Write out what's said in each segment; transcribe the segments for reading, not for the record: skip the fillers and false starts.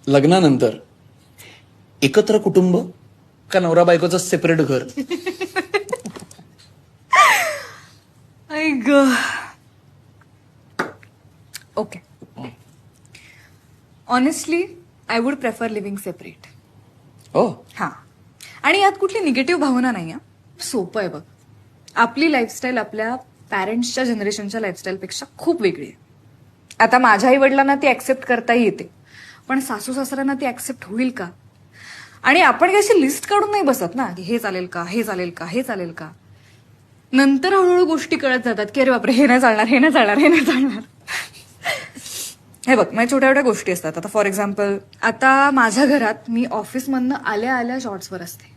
लग्नानंतर एकत्र कुटुंब का नवरा बायकोचं सेपरेट घर? आई ग. Okay, honestly I would prefer living separate. हो. हा, आणि यात कुठली निगेटिव्ह भावना नाही. सोपं आहे बघ. आपली लाईफस्टाईल आपल्या पॅरेंट्सच्या जनरेशनच्या लाईफस्टाईलपेक्षा खूप वेगळी आहे. आता माझ्या आई वडिलांना ती ऍक्सेप्ट करता येते, पण सासू सासऱ्यांना ती ऍक्सेप्ट होईल का? आणि आपण कशी लिस्ट काढून नाही बसत ना, की हे चालेल का, हे चालेल का, हे चालेल का. नंतर हळूहळू गोष्टी कळत जातात की अरे बापरे, हे नाही चालणार, हे नाही चालणार, हे नाही चालणार. हे बघ, माझ्या छोट्या छोट्या गोष्टी असतात. आता फॉर एक्झाम्पल, आता माझ्या घरात मी ऑफिसमधनं आल्या आल्या शॉर्ट्सवर असते,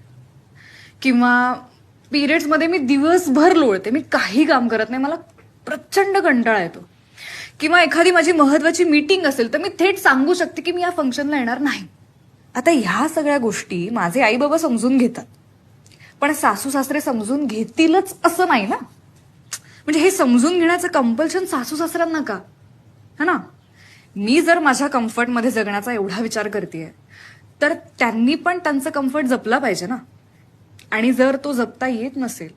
किंवा पिरियड्समध्ये मी दिवसभर लोळते, मी काही काम करत नाही, मला प्रचंड कंटाळा येतो. किंवा एखादी माझी महत्वाची मीटिंग असेल तर मी थेट सांगू शकते की मी या फंक्शनला येणार नाही. आता ह्या सगळ्या गोष्टी माझे आई बाबा समजून घेतात, पण सासू सासरे समजून घेतीलच असं नाही ना. म्हणजे हे समजून घेण्याचं कंपल्शन सासू सासऱ्यांना का? है ना. मी जर माझ्या कम्फर्टमध्ये जगण्याचा एवढा विचार करतेय, तर त्यांनी पण त्यांचं कम्फर्ट जपला पाहिजे ना. आणि जर तो जपता येत नसेल,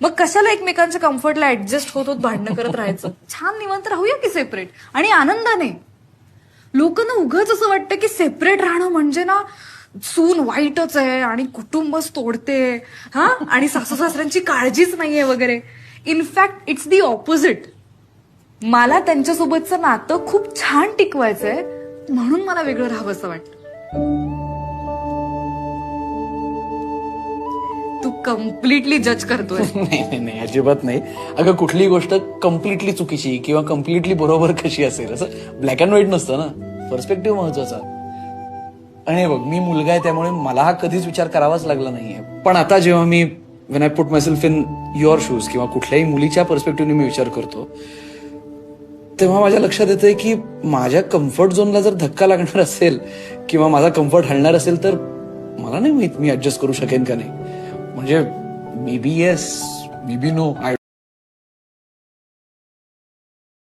मग कशाला एकमेकांच्या कम्फर्टला ऍडजस्ट होत भांडणं करत राहायचं. छान निवांत राहूया की सेपरेट, आणि आनंदाने. लोकांना उगाच असं वाटतं की सेपरेट राहणं म्हणजे ना सून वाईटच आहे आणि कुटुंबच तोडते, हा, आणि सासू सासऱ्यांची काळजीच नाहीये वगैरे. In fact it's the opposite. मला त्यांच्यासोबतचं नातं खूप छान टिकवायचंय, म्हणून मला वेगळं राहावं असं वाटतं. तू कम्प्लिटली जज करतोय. नाही नाही नाही, अजिबात नाही. अगं, कुठलीही गोष्ट कम्प्लिटली चुकीची किंवा कम्प्लिटली बरोबर कशी असेल असं ब्लॅक अँड व्हाईट नसतं ना. पर्स्पेक्टिव्ह महत्वाचा. आणि बघ, मी मुलगा आहे त्यामुळे मला हा कधीच विचार करावाच लागला नाहीये. पण आता जेव्हा me when I put myself in your shoes किंवा कुठल्याही मुलीच्या पर्स्पेक्टिव्हने मी विचार करतो, तेव्हा माझ्या लक्षात येतंय की माझ्या कम्फर्ट झोनला जर धक्का लागणार असेल किंवा माझा कम्फर्ट हलणार असेल तर मला नाही माहित मी ऍडजस्ट करू शकेन का नाही. म्हणजे may be yes, may be no.